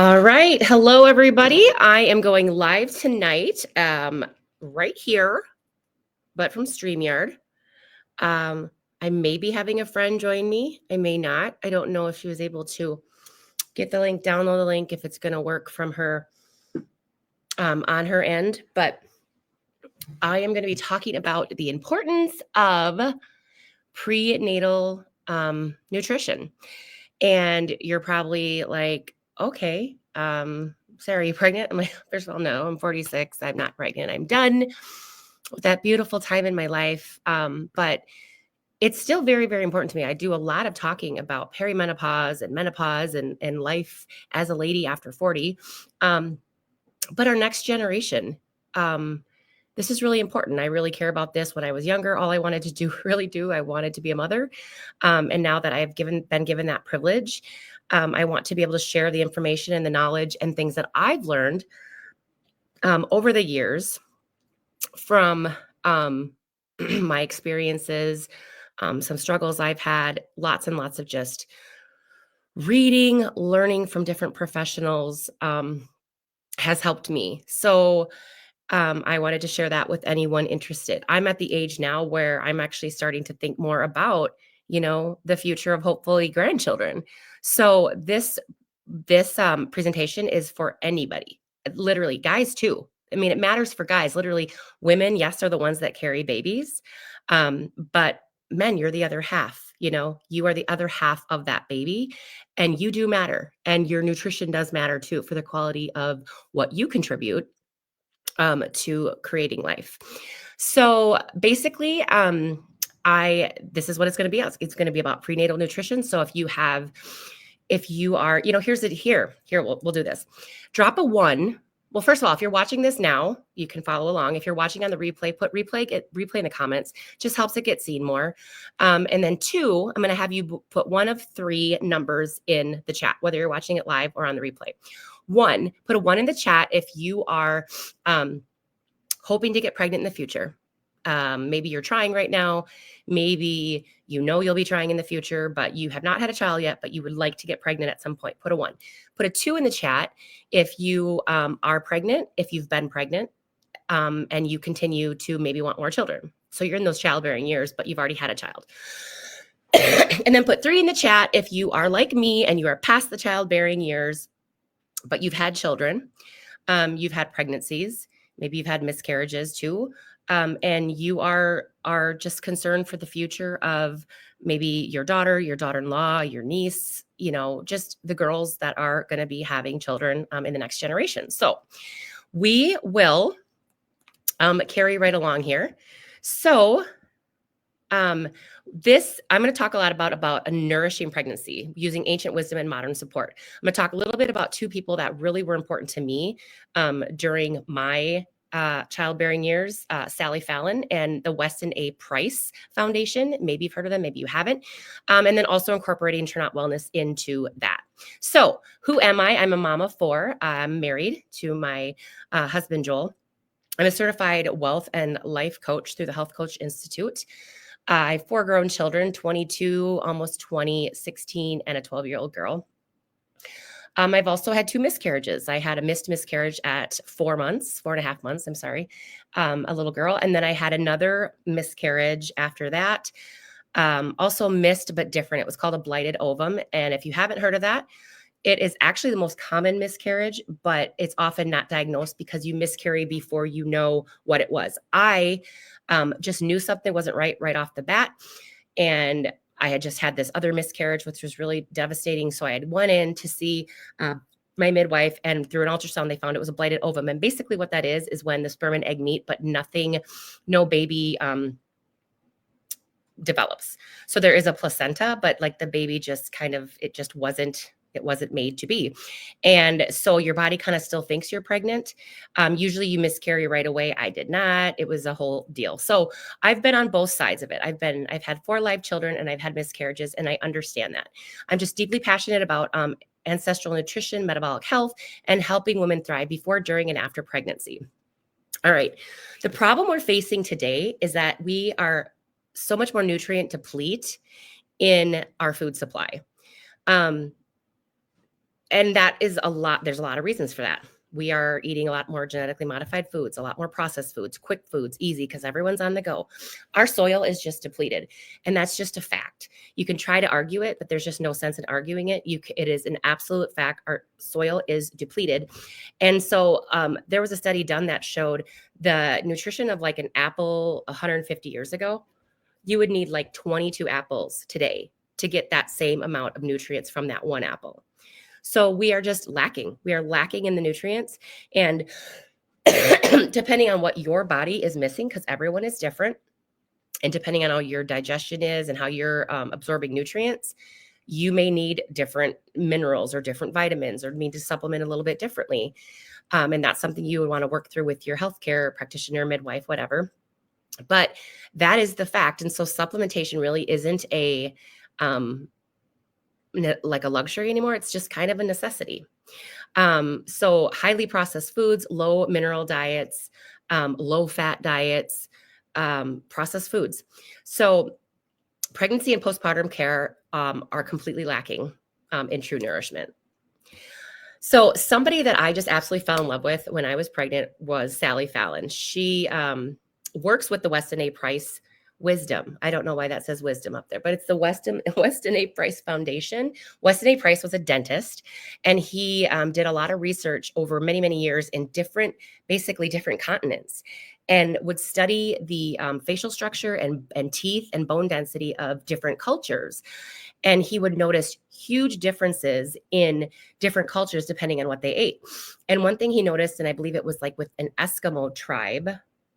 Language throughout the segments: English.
All right. Hello, everybody. I am going live tonight, right here, but from StreamYard. Um, I may be having a friend join me. I may not. I don't know if she was able to get the link, download the link, if it's going to work from her on her end. But I am going to be talking about the importance of prenatal nutrition. And you're probably like, okay, Sarah, are you pregnant? I'm like, first of all, no, I'm 46. I'm not pregnant. I'm done with that beautiful time in my life. But it's still very, very important to me. I do a lot of talking about perimenopause and menopause and life as a lady after 40. But our next generation, this is really important. I really care about this. When I was younger, all I wanted to do, I wanted to be a mother. And now that I've been given that privilege, I want to be able to share the information and the knowledge and things that I've learned over the years from my experiences, some struggles I've had, lots and lots of just reading, learning from different professionals has helped me. So I wanted to share that with anyone interested. I'm at the age now where I'm actually starting to think more about, the future of hopefully grandchildren. So this presentation is for anybody, literally guys too. I mean, it matters for guys. Literally, women, yes, are the ones that carry babies, but men, you're the other half. You are the other half of that baby, and you do matter, and your nutrition does matter too for the quality of what you contribute to creating life. So basically, this is what it's going to be. It's going to be about prenatal nutrition. So if you are, here, we'll do this. Drop a 1. Well, first of all, if you're watching this now, you can follow along. If you're watching on the replay, get replay in the comments. Just helps it get seen more. And then 2, I'm going to have you put one of 3 numbers in the chat, whether you're watching it live or on the replay. 1, put a 1 in the chat if you are hoping to get pregnant in the future. Maybe you're trying right now. Maybe you'll be trying in the future, but you have not had a child yet, but you would like to get pregnant at some point. Put a 1. Put a 2 in the chat if you are pregnant, if you've been pregnant, and you continue to maybe want more children. So you're in those childbearing years, but you've already had a child. And then put 3 in the chat if you are like me and you are past the childbearing years, but you've had children, you've had pregnancies, maybe you've had miscarriages too, and you are just concerned for the future of maybe your daughter, your daughter-in-law, your niece, just the girls that are going to be having children in the next generation. So we will carry right along here. So I'm going to talk a lot about a nourishing pregnancy using ancient wisdom and modern support. I'm going to talk a little bit about 2 people that really were important to me during my childbearing years, Sally Fallon and the Weston A. Price Foundation. Maybe you've heard of them, maybe you haven't. And then also incorporating Turnout Wellness into that. So who am I? I'm a mom of 4. I'm married to my husband, Joel. I'm a certified wealth and life coach through the Health Coach Institute. I have 4 grown children, 22, almost 20, 16, and a 12-year-old girl. I've also had 2 miscarriages. I had a missed miscarriage at 4.5 months, I'm sorry, a little girl. And then I had another miscarriage after that, also missed but different. It was called a blighted ovum. And if you haven't heard of that, it is actually the most common miscarriage, but it's often not diagnosed because you miscarry before you know what it was. I just knew something wasn't right off the bat. And I had just had this other miscarriage, which was really devastating. So I had went in to see my midwife, and through an ultrasound, they found it was a blighted ovum. And basically what that is when the sperm and egg meet, but no baby develops. So there is a placenta, but like the baby just it wasn't made to be. And so your body kind of still thinks you're pregnant. Usually you miscarry right away. I did not. It was a whole deal. So I've been on both sides of it. I've had 4 live children and I've had miscarriages, and I understand that. I'm just deeply passionate about ancestral nutrition, metabolic health, and helping women thrive before, during, and after pregnancy. All right. The problem we're facing today is that we are so much more nutrient deplete in our food supply. And that is a lot. There's a lot of reasons for that. We are eating a lot more genetically modified foods, a lot more processed foods, quick foods, easy, because everyone's on the go. Our soil is just depleted. And that's just a fact. You can try to argue it, but there's just no sense in arguing it. It is an absolute fact. Our soil is depleted. And so there was a study done that showed the nutrition of like an apple 150 years ago. You would need like 22 apples today to get that same amount of nutrients from that one apple. So we are just lacking. We are lacking in the nutrients. And depending on what your body is missing, because everyone is different, and depending on how your digestion is and how you're absorbing nutrients, you may need different minerals or different vitamins or need to supplement a little bit differently. And that's something you would want to work through with your healthcare practitioner, midwife, whatever. But that is the fact. And so supplementation really isn't like a luxury anymore. It's just kind of a necessity. So highly processed foods, low mineral diets, low fat diets, processed foods. So pregnancy and postpartum care are completely lacking in true nourishment. So somebody that I just absolutely fell in love with when I was pregnant was Sally Fallon. She works with the Weston A. Price Wisdom. I don't know why that says wisdom up there, but it's the Weston A. Price Foundation. Weston A. Price was a dentist, and he did a lot of research over many, many years in basically different continents, and would study the facial structure and teeth and bone density of different cultures. And he would notice huge differences in different cultures depending on what they ate. And one thing he noticed, and I believe it was like with an Eskimo tribe,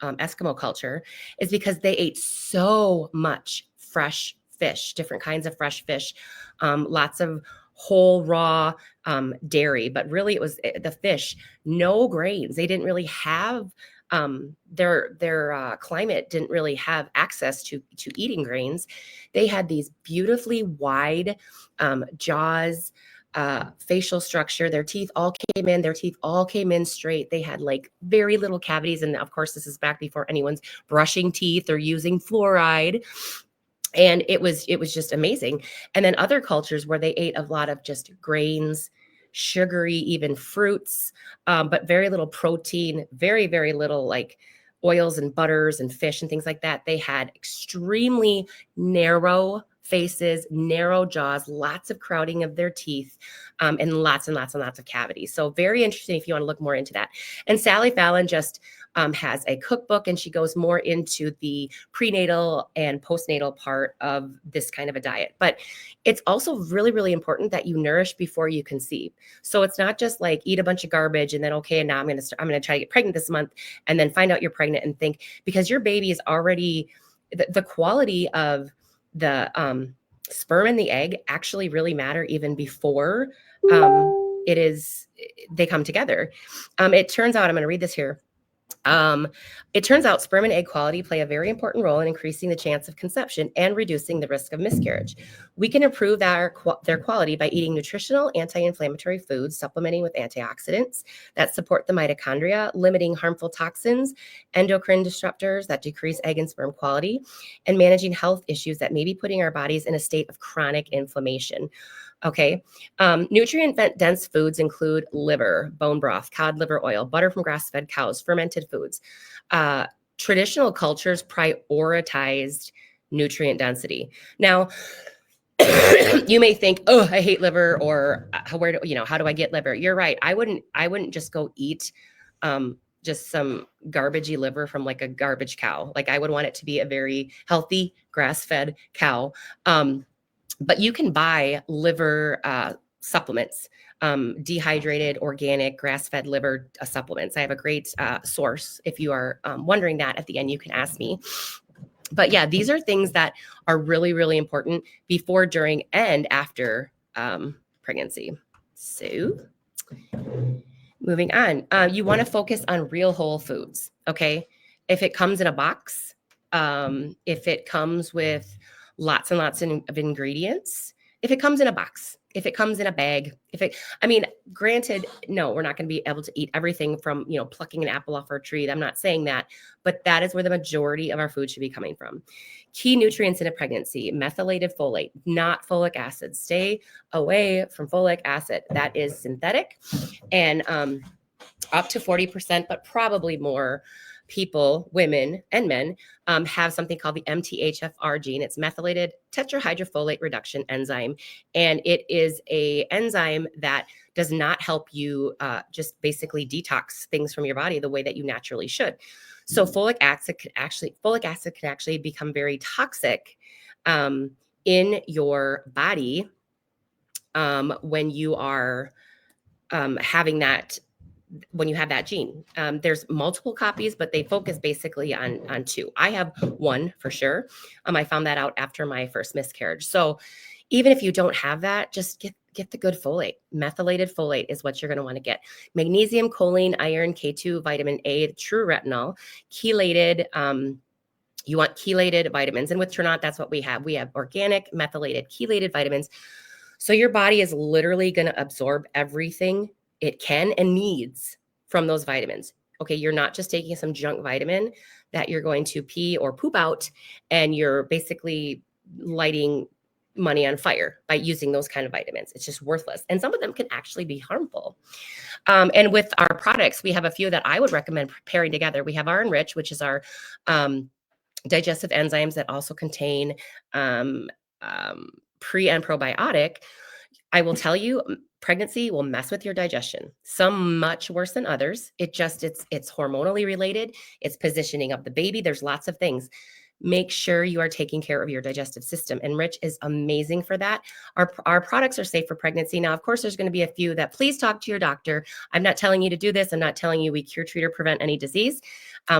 Eskimo culture, is because they ate so much fresh fish, different kinds of fresh fish, lots of whole raw dairy, but really it was the fish, no grains. They didn't really have their climate didn't really have access to eating grains. They had these beautifully wide jaws, facial structure. Their teeth all came in straight. They had like very little cavities. And of course, this is back before anyone's brushing teeth or using fluoride. And it was just amazing. And then other cultures where they ate a lot of just grains, sugary, even fruits, but very little protein, very, very little like oils and butters and fish and things like that. They had extremely narrow faces, narrow jaws, lots of crowding of their teeth, and lots and lots and lots of cavities. So very interesting if you want to look more into that. And Sally Fallon just has a cookbook, and she goes more into the prenatal and postnatal part of this kind of a diet. But it's also really, really important that you nourish before you conceive. So it's not just like eat a bunch of garbage and then, okay, and now I'm going to try to get pregnant this month, and then find out you're pregnant and think, because your baby is already, the quality of the sperm and the egg actually really matter even before they come together. It turns out, I'm going to read this here. It turns out sperm and egg quality play a very important role in increasing the chance of conception and reducing the risk of miscarriage. We can improve their quality by eating nutritional anti-inflammatory foods, supplementing with antioxidants that support the mitochondria, limiting harmful toxins, endocrine disruptors that decrease egg and sperm quality, and managing health issues that may be putting our bodies in a state of chronic inflammation. Okay. Nutrient-dense foods include liver, bone broth, cod liver oil, butter from grass-fed cows, fermented foods. Traditional cultures prioritized nutrient density. Now, you may think, oh, I hate liver, or how do I get liver? You're right. I wouldn't just go eat just some garbagey liver from like a garbage cow. Like I would want it to be a very healthy grass-fed cow. But you can buy liver supplements, dehydrated, organic, grass-fed liver supplements. I have a great source. If you are wondering that, at the end, you can ask me. But yeah, these are things that are really, really important before, during, and after pregnancy. So moving on, you want to focus on real whole foods, okay? If it comes in a box, if it comes with lots and lots of ingredients, if it comes in a box, if it comes in a bag, granted, no, we're not going to be able to eat everything from, plucking an apple off our tree. I'm not saying that, but that is where the majority of our food should be coming from. Key nutrients in a pregnancy: methylated folate, not folic acid. Stay away from folic acid. That is synthetic, and up to 40%, but probably more people, women and men, have something called the MTHFR gene. It's methylated tetrahydrofolate reduction enzyme, and it is a enzyme that does not help you just basically detox things from your body the way that you naturally should. So folic acid can actually become very toxic in your body when you are having that, when you have that gene. There's multiple copies, but they focus basically on two. I have one for sure. I found that out after my first miscarriage. So even if you don't have that, just get the good folate. Methylated folate is what you're going to want to get. Magnesium, choline, iron, K2, vitamin A, true retinol, chelated. You want chelated vitamins. And with Trinot, that's what we have. We have organic, methylated, chelated vitamins. So your body is literally going to absorb everything it can and needs from those vitamins. Okay, you're not just taking some junk vitamin that you're going to pee or poop out, and you're basically lighting money on fire by using those kind of vitamins. It's just worthless. And some of them can actually be harmful. And with our products, we have a few that I would recommend pairing together. We have our Enrich, which is our digestive enzymes that also contain pre and probiotic. I will tell you, pregnancy will mess with your digestion, some much worse than others. It's hormonally related. It's positioning of the baby. There's lots of things. Make sure you are taking care of your digestive system. Enrich is amazing for that. Our products are safe for pregnancy. Now, of course, there's going to be a few that please talk to your doctor. I'm not telling you to do this. I'm not telling you we cure, treat, or prevent any disease.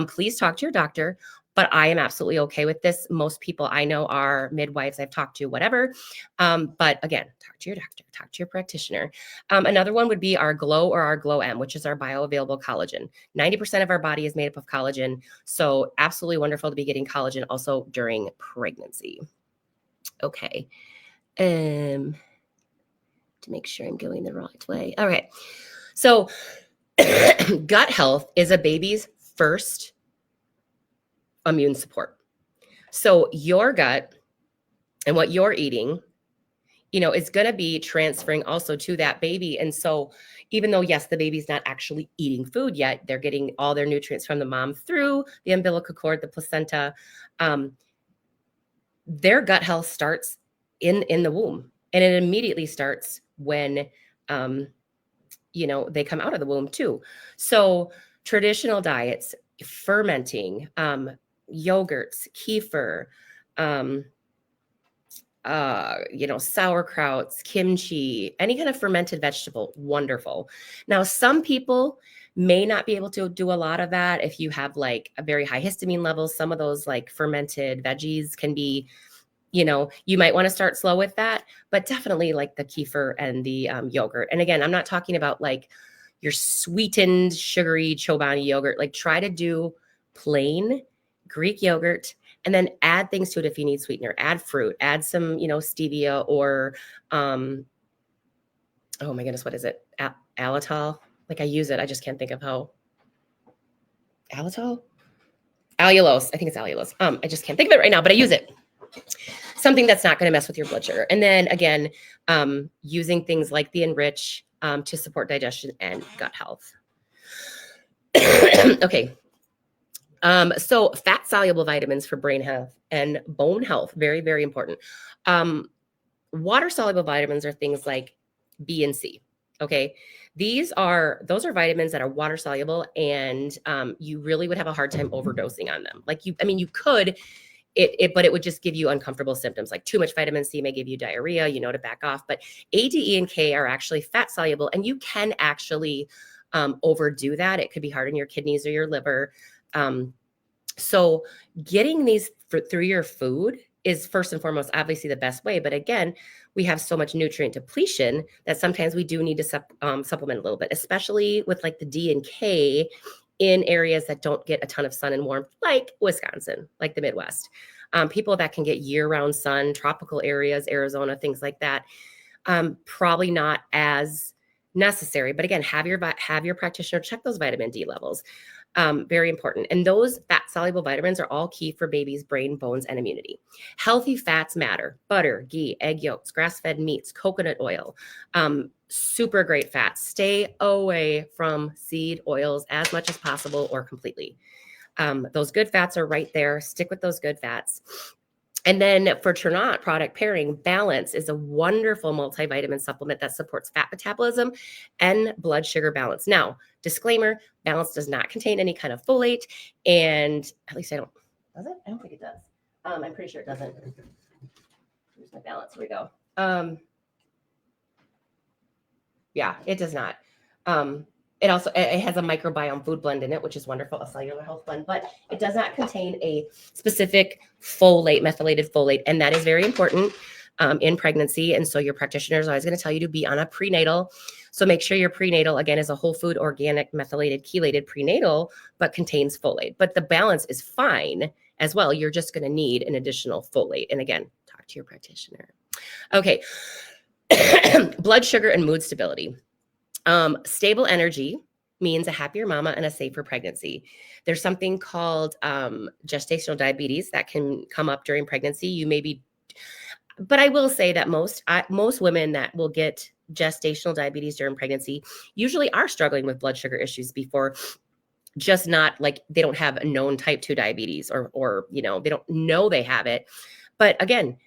Please talk to your doctor. But I am absolutely okay with this. Most people I know are midwives I've talked to, whatever. But again, talk to your doctor, talk to your practitioner. Another one would be our Glow or our Glow M, which is our bioavailable collagen. 90% of our body is made up of collagen. So absolutely wonderful to be getting collagen also during pregnancy. Okay. To make sure I'm going the right way. All right. So gut health is a baby's first immune support. So your gut and what you're eating, is going to be transferring also to that baby. And so even though, yes, the baby's not actually eating food yet, they're getting all their nutrients from the mom through the umbilical cord, the placenta. Their gut health starts in the womb, and it immediately starts when, they come out of the womb too. So traditional diets, fermenting, yogurts, kefir, sauerkrauts, kimchi, any kind of fermented vegetable, wonderful. Now, some people may not be able to do a lot of that. If you have like a very high histamine levels, some of those like fermented veggies can be, you might want to start slow with that, but definitely like the kefir and the yogurt. And again, I'm not talking about like your sweetened, sugary Chobani yogurt. Like try to do plain Greek yogurt, and then add things to it if you need sweetener. Add fruit, add some, stevia or, oh my goodness, what is it? Allitol. Like I use it. I just can't think of how. Allitol? Allulose. I think it's allulose. I just can't think of it right now, but I use it. Something that's not going to mess with your blood sugar. And then again, using things like the Enrich to support digestion and gut health. Okay. So fat soluble vitamins for brain health and bone health, very, very important. Water soluble vitamins are things like B and C. Okay. Those are vitamins that are water soluble, and you really would have a hard time overdosing on them. Like you could, but it would just give you uncomfortable symptoms. Like too much vitamin C may give you diarrhea, to back off. But A, D, E, and K are actually fat soluble, and you can actually overdo that. It could be hard on your kidneys or your liver. So getting these through your food is first and foremost, obviously the best way. But again, we have so much nutrient depletion that sometimes we do need to supplement a little bit, especially with like the D and K in areas that don't get a ton of sun and warmth, like Wisconsin, like the Midwest. People that can get year-round sun, tropical areas, Arizona, things like that, probably not as necessary. But again, have your practitioner check those vitamin D levels. Very important. And those fat-soluble vitamins are all key for babies' brain, bones, and immunity. Healthy fats matter. Butter, ghee, egg yolks, grass-fed meats, coconut oil, super great fats. Stay away from seed oils as much as possible or completely. Those good fats are right there. Stick with those good fats. And then for Ternat product pairing, Balance is a wonderful multivitamin supplement that supports fat metabolism and blood sugar balance. Now, disclaimer, Balance does not contain any kind of folate, and at least I don't, does it? I don't think it does. I'm pretty sure it doesn't. Here's my Balance, here we go. Yeah, it does not. It has a microbiome food blend in it, which is wonderful, a cellular health blend, but it does not contain a specific folate, methylated folate, and that is very important in pregnancy. And so your practitioner is always going to tell you to be on a prenatal. So make sure your prenatal, again, is a whole food, organic, methylated, chelated prenatal, but contains folate. But the Balance is fine as well. You're just going to need an additional folate. And again, talk to your practitioner. Okay. Blood sugar and mood stability. Stable energy means a happier mama and a safer pregnancy. There's something called gestational diabetes that can come up during pregnancy. But I will say that most women that will get gestational diabetes during pregnancy usually are struggling with blood sugar issues before, just not like they don't have a known type 2 diabetes or they don't know they have it. But again,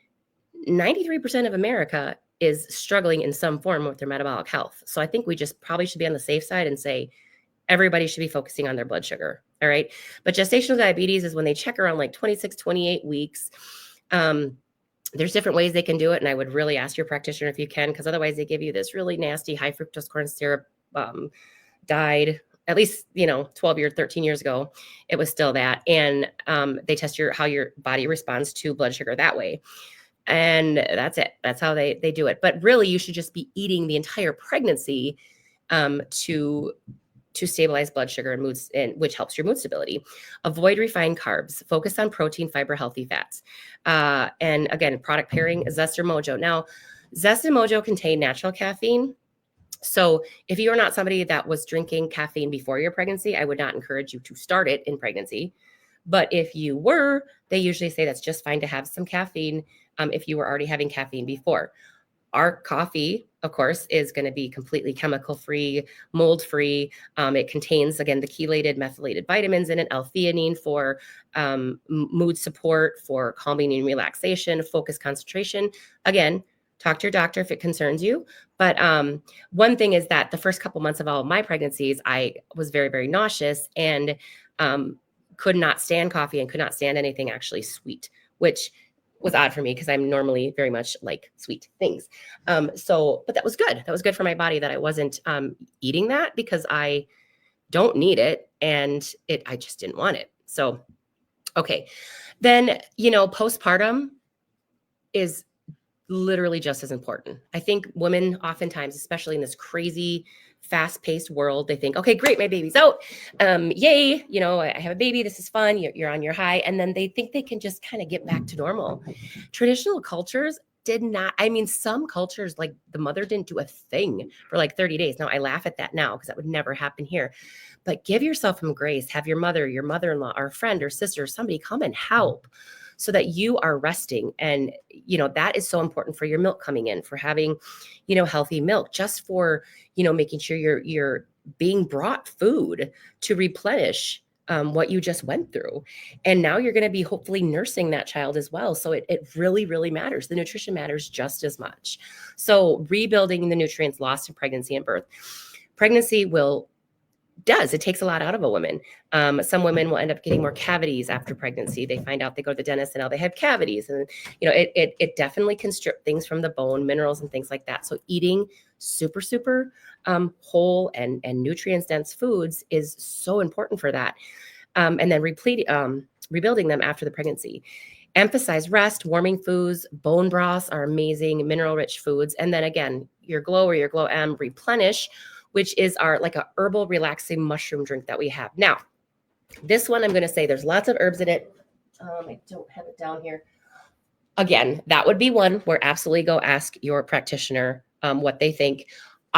93% of America is struggling in some form with their metabolic health. So I think we just probably should be on the safe side and say everybody should be focusing on their blood sugar. All right. But gestational diabetes is when they check around like 26, 28 weeks. There's different ways they can do it. And I would really ask your practitioner if you can, because otherwise they give you this really nasty high fructose corn syrup, dyed, at least, 12 years, 13 years ago, it was still that. And they test how your body responds to blood sugar that way. And that's it. That's how they do it. But really, you should just be eating the entire pregnancy to stabilize blood sugar and moods, which helps your mood stability. Avoid refined carbs. Focus on protein, fiber, healthy fats. And again, product pairing, Zest or Mojo. Now, Zest and Mojo contain natural caffeine. So if you are not somebody that was drinking caffeine before your pregnancy, I would not encourage you to start it in pregnancy. But if you were, they usually say that's just fine to have some caffeine if you were already having caffeine before. Our coffee, of course, is going to be completely chemical-free, mold-free. It contains, again, the chelated, methylated vitamins in it, L-theanine for mood support, for calming and relaxation, focus, concentration. Again, talk to your doctor if it concerns you. But one thing is that the first couple months of all of my pregnancies, I was very, very nauseous and could not stand coffee and could not stand anything actually sweet, which was odd for me because I'm normally very much like sweet things. But that was good. That was good for my body that I wasn't eating that because I don't need it and I just didn't want it. So, okay. Then, postpartum is literally just as important. I think women oftentimes, especially in this crazy, fast-paced world, they think, okay, great, my baby's out. Yay, I have a baby. This is fun. You're on your high. And then they think they can just kind of get back to normal. Traditional cultures did not. I mean, some cultures, like the mother didn't do a thing for like 30 days. Now, I laugh at that now because that would never happen here. But give yourself some grace. Have your mother, your mother-in-law, or a friend or sister, or somebody come and help so that you are resting. And, that is so important for your milk coming in, for having, healthy milk, just for, making sure you're being brought food to replenish what you just went through. And now you're going to be hopefully nursing that child as well. So it really, really matters. The nutrition matters just as much. So rebuilding the nutrients lost in pregnancy and birth. Pregnancy it takes a lot out of a woman. Some women will end up getting more cavities after pregnancy. They find out, they go to the dentist and now they have cavities. And, it definitely can strip things from the bone, minerals and things like that. So eating super, super whole and nutrients dense foods is so important for that. And then rebuilding them after the pregnancy. Emphasize rest, warming foods, bone broths are amazing, mineral rich foods. And then again, your Glow or your Glow M Replenish, which is our like a herbal relaxing mushroom drink that we have. Now, this one I'm going to say there's lots of herbs in it. I don't have it down here. Again, that would be one where absolutely go ask your practitioner what they think.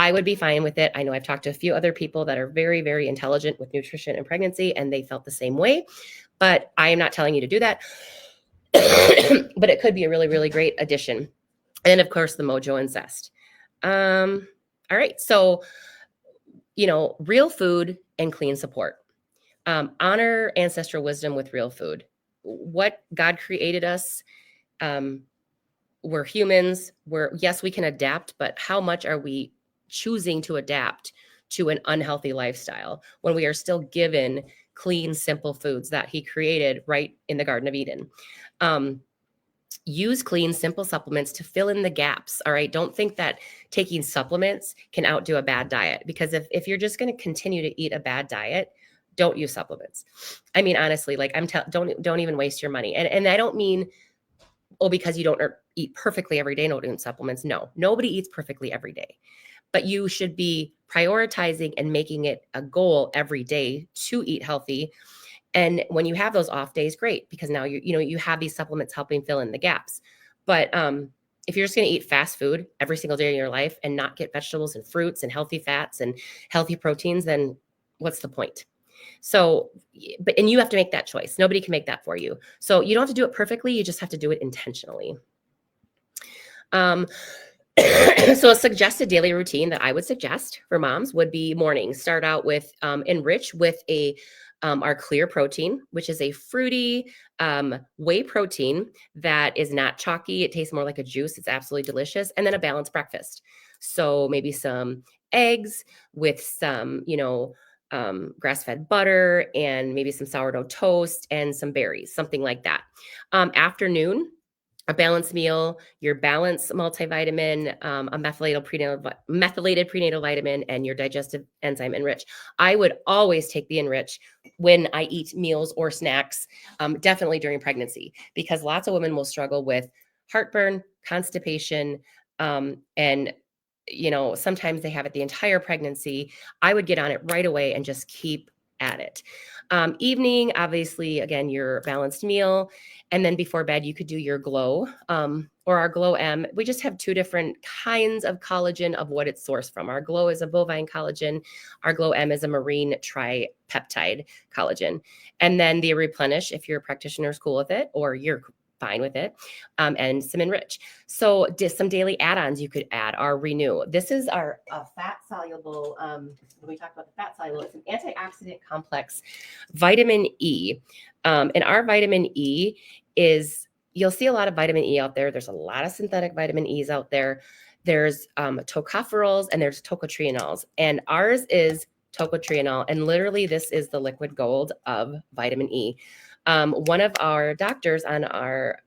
I would be fine with it. I know I've talked to a few other people that are very, very intelligent with nutrition and pregnancy, and they felt the same way. But I am not telling you to do that. But it could be a really, really great addition. And of course, the mojo and zest. All right. So, real food and clean support. Honor ancestral wisdom with real food. What God created us. We're humans. Yes, we can adapt, but how much are we choosing to adapt to an unhealthy lifestyle when we are still given clean, simple foods that He created right in the Garden of Eden? Use clean, simple supplements to fill in the gaps. All right. Don't think that taking supplements can outdo a bad diet, because if you're just going to continue to eat a bad diet, don't use supplements. I mean, honestly, like don't even waste your money. And I don't mean, because you don't eat perfectly every day, no supplements. No, nobody eats perfectly every day, but you should be prioritizing and making it a goal every day to eat healthy. And when you have those off days, great, because now you have these supplements helping fill in the gaps. But if you're just going to eat fast food every single day in your life and not get vegetables and fruits and healthy fats and healthy proteins, then what's the point? So, and you have to make that choice. Nobody can make that for you. So you don't have to do it perfectly. You just have to do it intentionally. So a suggested daily routine that I would suggest for moms would be morning. Start out with enrich with our clear protein, which is a fruity whey protein that is not chalky. It tastes more like a juice. It's absolutely delicious. And then a balanced breakfast. So maybe some eggs with some, grass-fed butter and maybe some sourdough toast and some berries, something like that. Afternoon, a balanced meal, your balanced multivitamin, a methylated prenatal vitamin, and your digestive enzyme enrich. I would always take the enrich when I eat meals or snacks, definitely during pregnancy, because lots of women will struggle with heartburn, constipation, and sometimes they have it the entire pregnancy. I would get on it right away and just keep at it. Evening, obviously, again, your balanced meal. And then before bed, you could do your Glow or our Glow M. We just have two different kinds of collagen of what it's sourced from. Our Glow is a bovine collagen. Our Glow M is a marine tripeptide collagen. And then the Replenish, if your practitioner is cool with it or you're fine with it, and some Enrich. So some daily add-ons you could add are Renew. This is our fat-soluble, when we talk about the fat-soluble, it's an antioxidant complex, vitamin E. And our vitamin E is, you'll see a lot of vitamin E out there. There's a lot of synthetic vitamin E's out there. There's tocopherols and there's tocotrienols. And ours is tocotrienol. And literally this is the liquid gold of vitamin E. One of our doctors on our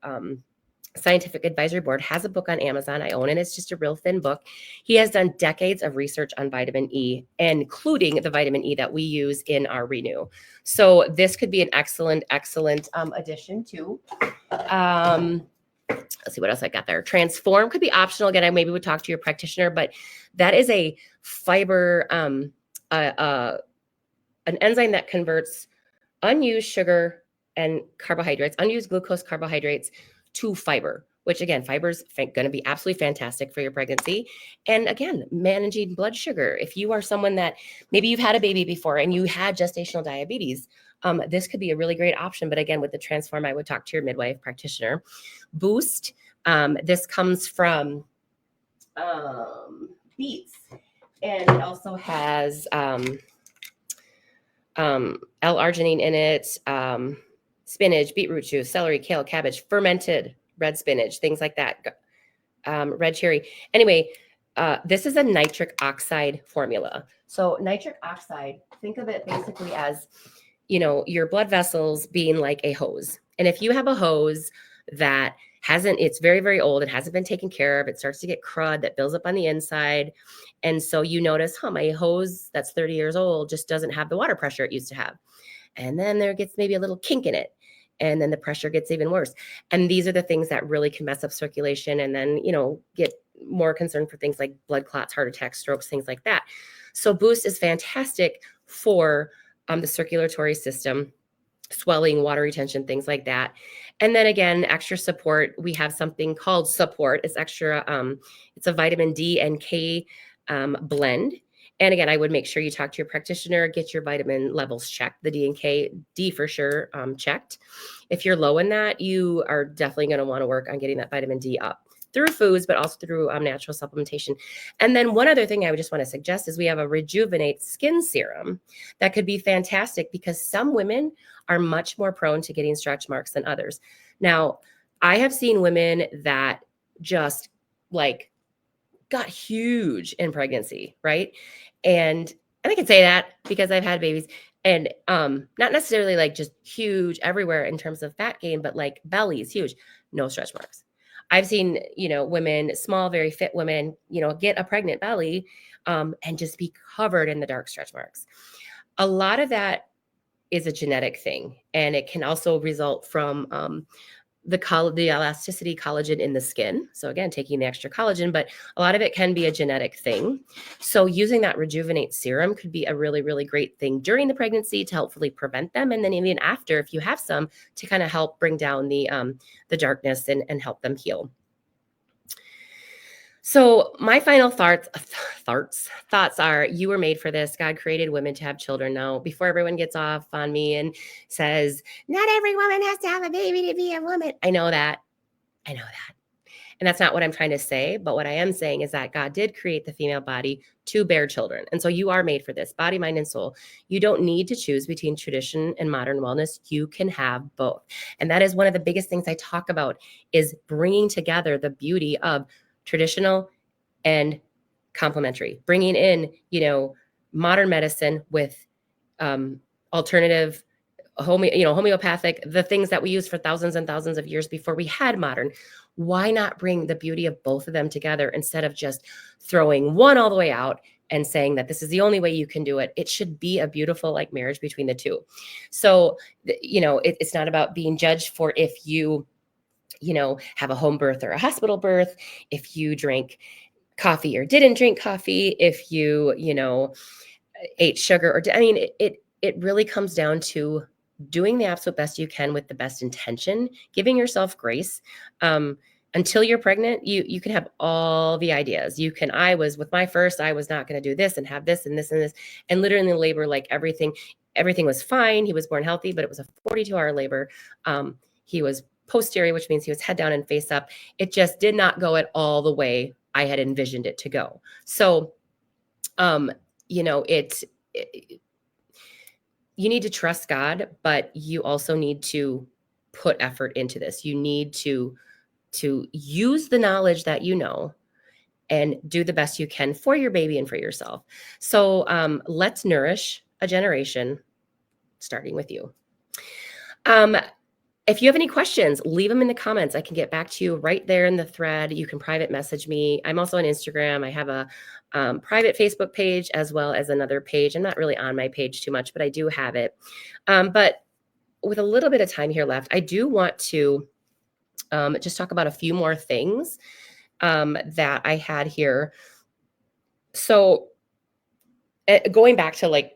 scientific advisory board has a book on Amazon. I own it. It's just a real thin book. He has done decades of research on vitamin E, including the vitamin E that we use in our Renew. So this could be an excellent addition to. Let's see what else I got there. Transform could be optional. Again, I maybe would talk to your practitioner, but that is a fiber, an enzyme that converts unused sugar and carbohydrates, unused glucose carbohydrates to fiber, which again, fiber is going to be absolutely fantastic for your pregnancy. And again, managing blood sugar. If you are someone that maybe you've had a baby before and you had gestational diabetes, this could be a really great option. But again, with the Transform, I would talk to your midwife practitioner. Boost. This comes from beets, and it also has L-arginine in it, spinach, beetroot juice, celery, kale, cabbage, fermented red spinach, things like that, red cherry. Anyway, this is a nitric oxide formula. So nitric oxide, think of it basically as, your blood vessels being like a hose. And if you have a hose that it's very, very old, it hasn't been taken care of, it starts to get crud that builds up on the inside. And so you notice, my hose that's 30 years old just doesn't have the water pressure it used to have. And then there gets maybe a little kink in it. And then the pressure gets even worse. And these are the things that really can mess up circulation and then, get more concerned for things like blood clots, heart attacks, strokes, things like that. So Boost is fantastic for the circulatory system, swelling, water retention, things like that. And then again, extra support. We have something called Support. It's extra, it's a vitamin D and K blend. And again, I would make sure you talk to your practitioner, get your vitamin levels checked, the D and K, D for sure, checked. If you're low in that, you are definitely going to want to work on getting that vitamin D up through foods, but also through natural supplementation. And then one other thing I would just want to suggest is we have a Rejuvenate skin serum that could be fantastic because some women are much more prone to getting stretch marks than others. Now, I have seen women that just like got huge in pregnancy, right? And I can say that because I've had babies and not necessarily like just huge everywhere in terms of fat gain, but like bellies huge, no stretch marks. I've seen, women, small, very fit women, get a pregnant belly and just be covered in the dark stretch marks. A lot of that is a genetic thing, and it can also result from the elasticity collagen in the skin. So again, taking the extra collagen, but a lot of it can be a genetic thing. So using that Rejuvenate serum could be a really, really great thing during the pregnancy to helpfully prevent them. And then even after, if you have some, to kind of help bring down the darkness and help them heal. So my final thoughts are you were made for this. God created women to have children. Now, before everyone gets off on me and says, not every woman has to have a baby to be a woman. I know that. And that's not what I'm trying to say. But what I am saying is that God did create the female body to bear children. And so you are made for this, body, mind, and soul. You don't need to choose between tradition and modern wellness. You can have both. And that is one of the biggest things I talk about is bringing together the beauty of traditional and complementary, bringing in, modern medicine with alternative, homeopathic, the things that we use for thousands and thousands of years before we had modern. Why not bring the beauty of both of them together instead of just throwing one all the way out and saying that this is the only way you can do it? It should be a beautiful like marriage between the two. So, it's not about being judged for if you have a home birth or a hospital birth, if you drank coffee or didn't drink coffee, if you, ate sugar it really comes down to doing the absolute best you can with the best intention, giving yourself grace. Until you're pregnant, you can have all the ideas. I was with my first, I was not going to do this and have this and this and this. And literally in labor, like everything was fine. He was born healthy, but it was a 42-hour labor. He was posterior, which means he was head down and face up. It just did not go at all the way I had envisioned it to go. So, you need to trust God, but you also need to put effort into this. You need to use the knowledge that you know and do the best you can for your baby and for yourself. So let's nourish a generation, starting with you. If you have any questions, leave them in the comments. I can get back to you right there in the thread. You can private message me. I'm also on Instagram. I have a private Facebook page as well as another page. I'm not really on my page too much, but I do have it. But with a little bit of time here left, I do want to just talk about a few more things that I had here. So going back to like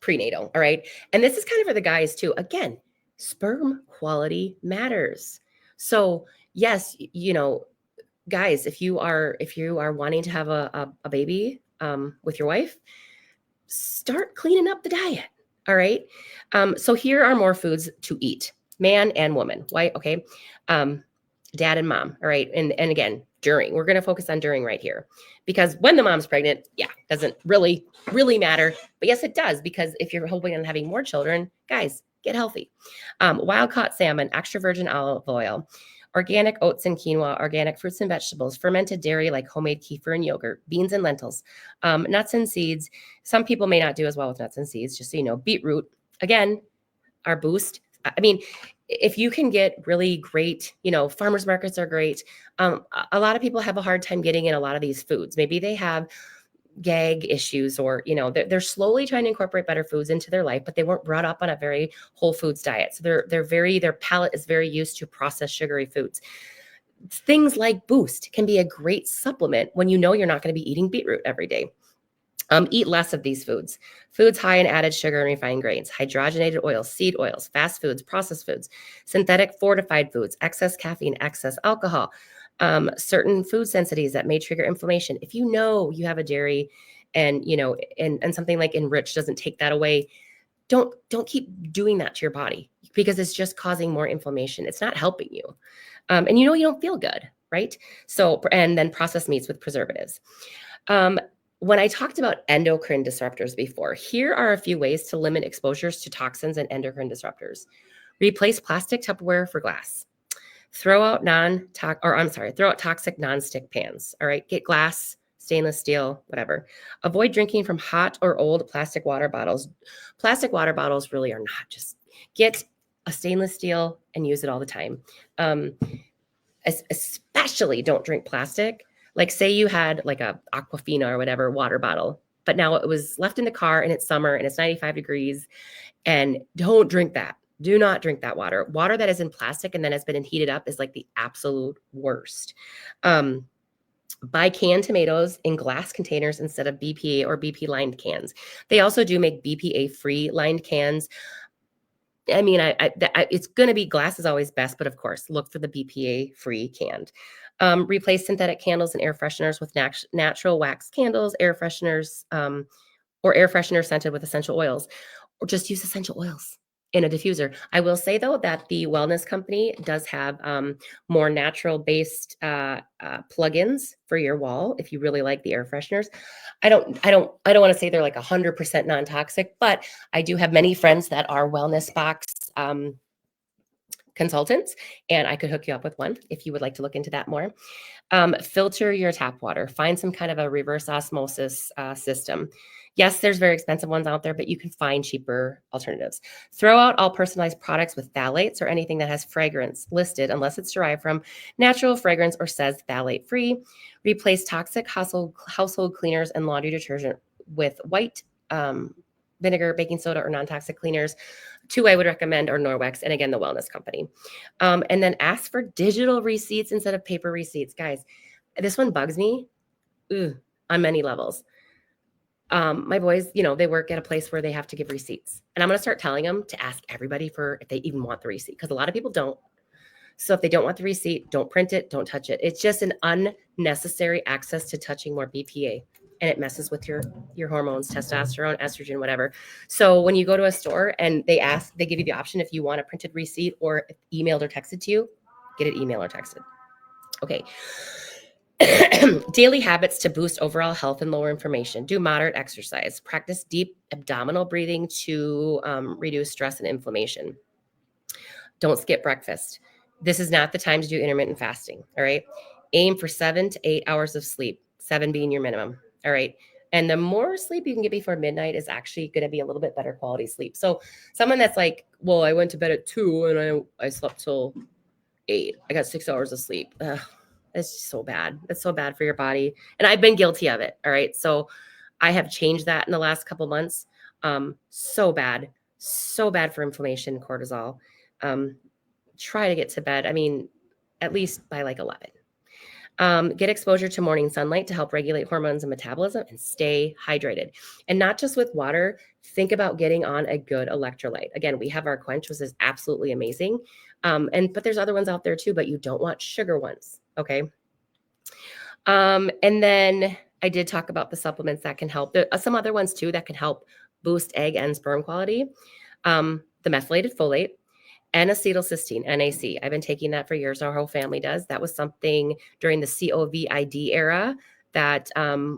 prenatal, all right? And this is kind of for the guys too. Again, sperm quality matters. So yes, guys, if you are wanting to have a baby with your wife, start cleaning up the diet. All right. So here are more foods to eat, man and woman. Why? Okay. Dad and mom. All right. And again, during, we're going to focus on during right here, because when the mom's pregnant, doesn't really matter. But yes, it does, because if you're hoping on having more children, guys, get healthy. Wild caught salmon, extra virgin olive oil, organic oats and quinoa, organic fruits and vegetables, fermented dairy like homemade kefir and yogurt, beans and lentils, nuts and seeds. Some people may not do as well with nuts and seeds, just so you know. Beetroot, again, our boost. I mean, if you can get really great, farmers markets are great. A lot of people have a hard time getting in a lot of these foods. Maybe they have gag issues, or they're slowly trying to incorporate better foods into their life, but they weren't brought up on a very whole foods diet. So their palate is very used to processed sugary foods. Things like Boost can be a great supplement when you're not going to be eating beetroot every day. Eat less of these foods. Foods high in added sugar and refined grains, hydrogenated oils, seed oils, fast foods, processed foods, synthetic fortified foods, excess caffeine, excess alcohol. Certain food sensitivities that may trigger inflammation. If you know you have a dairy and and something like enriched doesn't take that away, don't keep doing that to your body because it's just causing more inflammation. It's not helping you. And you don't feel good, right? So, and then processed meats with preservatives. When I talked about endocrine disruptors before, here are a few ways to limit exposures to toxins and endocrine disruptors. Replace plastic Tupperware for glass. Throw out toxic non-stick pans. All right, get glass, stainless steel, whatever. Avoid drinking from hot or old plastic water bottles. Plastic water bottles really are not. Just get a stainless steel and use it all the time. Especially don't drink plastic. Like say you had like a Aquafina or whatever water bottle, but now it was left in the car and it's summer and it's 95 degrees, and don't drink that. Do not drink that water. Water that is in plastic and then has been heated up is like the absolute worst. Buy canned tomatoes in glass containers instead of BPA or BP lined cans. They also do make BPA free lined cans. I mean, it's going to be glass is always best, but of course, look for the BPA free canned. Replace synthetic candles and air fresheners with natural wax candles, air fresheners, or air freshener scented with essential oils, or just use essential oils in a diffuser. I will say though that the wellness company does have more natural based plugins for your wall if you really like the air fresheners. I don't want to say they're like 100% non-toxic, but I do have many friends that are wellness box consultants, and I could hook you up with one if you would like to look into that more. Filter your tap water. Find some kind of a reverse osmosis system. Yes, there's very expensive ones out there, but you can find cheaper alternatives. Throw out all personalized products with phthalates or anything that has fragrance listed unless it's derived from natural fragrance or says phthalate free. Replace toxic household cleaners and laundry detergent with white vinegar, baking soda, or non-toxic cleaners. Two I would recommend are Norwex and again, the wellness company. And then ask for digital receipts instead of paper receipts. Guys, this one bugs me on many levels. My boys, they work at a place where they have to give receipts. And I'm going to start telling them to ask everybody for if they even want the receipt, because a lot of people don't. So if they don't want the receipt, don't print it, don't touch it. It's just an unnecessary access to touching more BPA. And it messes with your hormones, testosterone, estrogen, whatever. So when you go to a store and they give you the option if you want a printed receipt or emailed or texted to you, get it emailed or texted. Okay. Daily habits to boost overall health and lower inflammation. Do moderate exercise. Practice deep abdominal breathing to reduce stress and inflammation. Don't skip breakfast. This is not the time to do intermittent fasting. All right. Aim for 7 to 8 hours of sleep, 7 being your minimum. All right. And the more sleep you can get before midnight is actually going to be a little bit better quality sleep. So someone that's like, well, I went to bed at 2 and I slept till 8. I got 6 hours of sleep. Ugh, it's so bad. It's so bad for your body. And I've been guilty of it. All right. So I have changed that in the last couple months. So bad for inflammation, cortisol. Try to get to bed. I mean, at least by like 11. Get exposure to morning sunlight to help regulate hormones and metabolism, and stay hydrated. And not just with water, think about getting on a good electrolyte. Again, we have our Quench, which is absolutely amazing. But there's other ones out there too, but you don't want sugar ones. Okay. And then I did talk about the supplements that can help. There are some other ones too that can help boost egg and sperm quality. The methylated folate and acetylcysteine, NAC. I've been taking that for years. Our whole family does. That was something during the COVID era that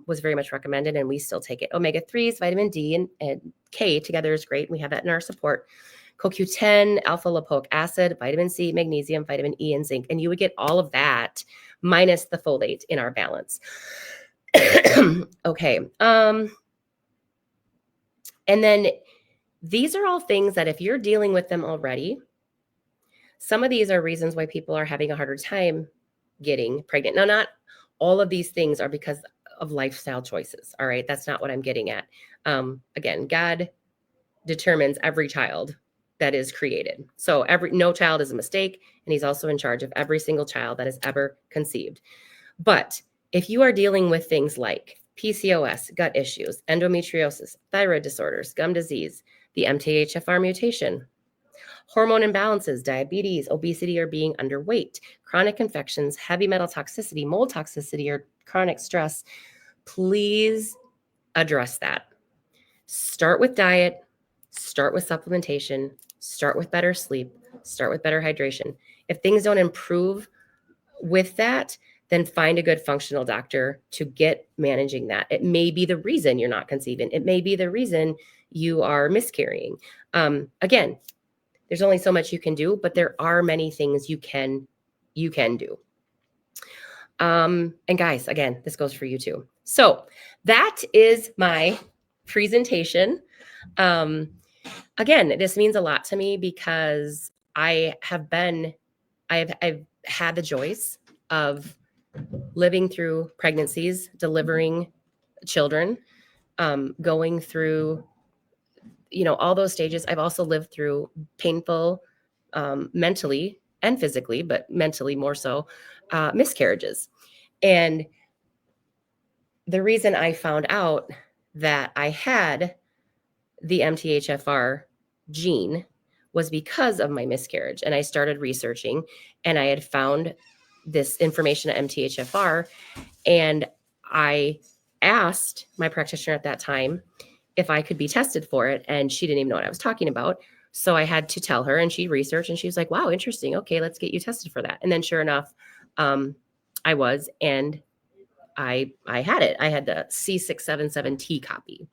was very much recommended, and we still take it. Omega-3s, vitamin D, and K together is great. We have that in our support. CoQ10, alpha lipoic acid, vitamin C, magnesium, vitamin E, and zinc. And you would get all of that minus the folate in our balance. Okay. And then these are all things that if you're dealing with them already, some of these are reasons why people are having a harder time getting pregnant. Now, not all of these things are because of lifestyle choices. All right. That's not what I'm getting at. Again, God determines every child that is created. So no child is a mistake. And he's also in charge of every single child that is ever conceived. But if you are dealing with things like PCOS, gut issues, endometriosis, thyroid disorders, gum disease, the MTHFR mutation, Hormone imbalances, diabetes, obesity, or being underweight, chronic infections, heavy metal toxicity, mold toxicity, or chronic stress. Please address that. Start with diet, start with supplementation, start with better sleep, start with better hydration. If things don't improve with that, then find a good functional doctor to get managing that. It may be the reason you're not conceiving. It may be the reason you are miscarrying. Again, there's only so much you can do, but there are many things you can do. And guys, again, this goes for you too. So that is my presentation. Again, this means a lot to me because I've had the joys of living through pregnancies, delivering children, going through, all those stages. I've also lived through painful, mentally and physically, but mentally more so, miscarriages. And the reason I found out that I had the MTHFR gene was because of my miscarriage. And I started researching, and I had found this information at MTHFR. And I asked my practitioner at that time if I could be tested for it. And she didn't even know what I was talking about. So I had to tell her, and she researched, and she was like, wow, interesting. Okay, let's get you tested for that. And then sure enough, I was, and I had it. I had the C677T copy.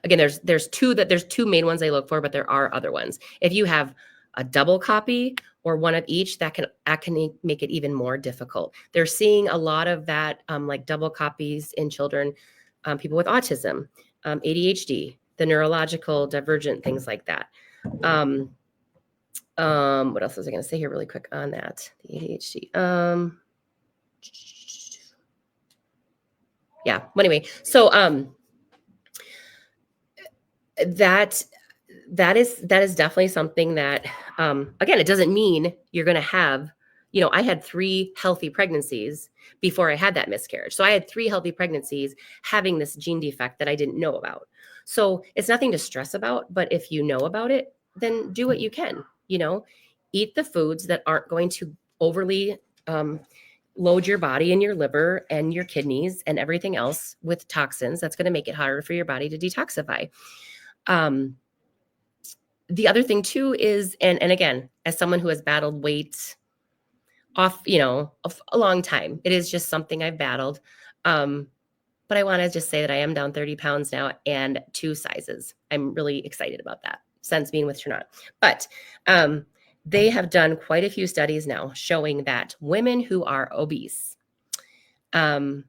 Again, there's two main ones I look for, but there are other ones. If you have a double copy or one of each, that can make it even more difficult. They're seeing a lot of that, like double copies in children, people with autism, ADHD, the neurological divergent, things like that. What else was I going to say here really quick on that? The ADHD. Yeah. Well, anyway, so that is definitely something that, again, it doesn't mean you're going to have, I had 3 healthy pregnancies before I had that miscarriage. So I had 3 healthy pregnancies having this gene defect that I didn't know about. So it's nothing to stress about, but if you know about it, then do what you can, eat the foods that aren't going to overly, load your body and your liver and your kidneys and everything else with toxins. That's going to make it harder for your body to detoxify. The other thing too is, and again, as someone who has battled weight off, a long time, it is just something I've battled. But I want to just say that I am down 30 pounds now and 2 sizes. I'm really excited about that since being with Trinot. But, they have done quite a few studies now showing that women who are obese, have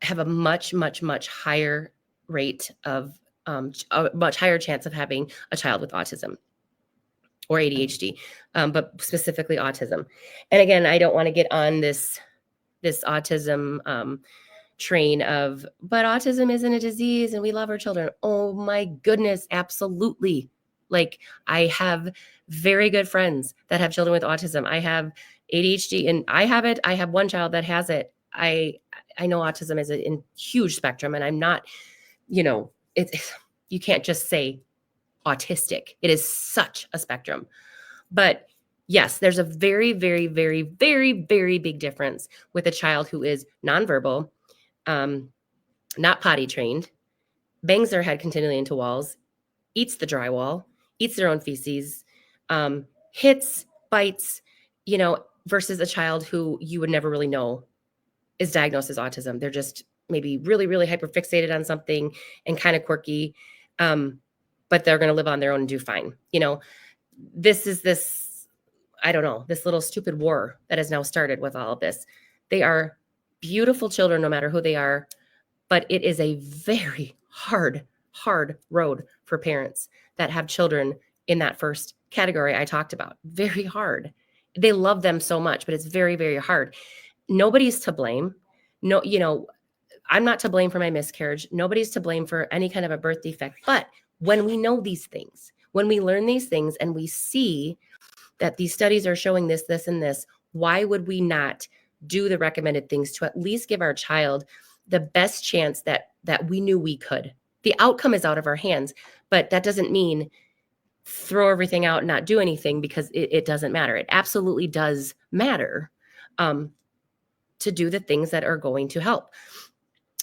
a much, much, much higher rate of, a much higher chance of having a child with autism or ADHD, but specifically autism. And again, I don't want to get on this autism train of, but autism isn't a disease and we love our children. Oh my goodness, absolutely. Like, I have very good friends that have children with autism. I have ADHD and I have it. I have one child that has it. I know autism is a huge spectrum, and I'm not, you can't just say autistic. It is such a spectrum. But yes, there's a very, very, very, very, very big difference with a child who is nonverbal, not potty trained, bangs their head continually into walls, eats the drywall, eats their own feces, hits, bites, versus a child who you would never really know is diagnosed as autism. They're just maybe really, really hyperfixated on something and kind of quirky, but they're going to live on their own and do fine. This is this little stupid war that has now started with all of this. They are beautiful children, no matter who they are, but it is a very hard road for parents that have children in that first category I talked about. Very hard. They love them so much, but it's very, very hard. Nobody's to blame. No, I'm not to blame for my miscarriage. Nobody's to blame for any kind of a birth defect. But when we know these things, when we learn these things and we see that these studies are showing this, this, and this, why would we not do the recommended things to at least give our child the best chance that we knew we could? The outcome is out of our hands, but that doesn't mean throw everything out and not do anything because it doesn't matter. It absolutely does matter to do the things that are going to help.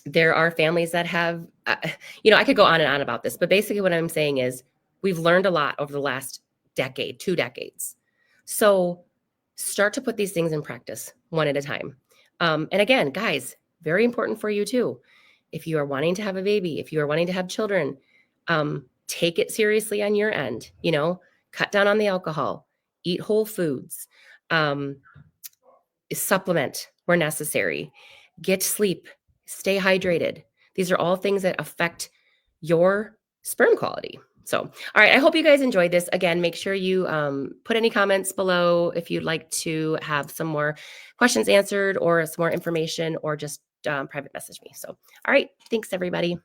There are families that have, I could go on and on about this, but basically what I'm saying is we've learned a lot over the last decade, 2 decades. So start to put these things in practice one at a time. And again, guys, very important for you too. If you are wanting to have a baby, if you are wanting to have children, take it seriously on your end, cut down on the alcohol, eat whole foods, supplement where necessary, get sleep, stay hydrated. These are all things that affect your sperm quality. So, all right, I hope you guys enjoyed this. Again, make sure you put any comments below if you'd like to have some more questions answered or some more information, or just private message me. So, all right, thanks everybody.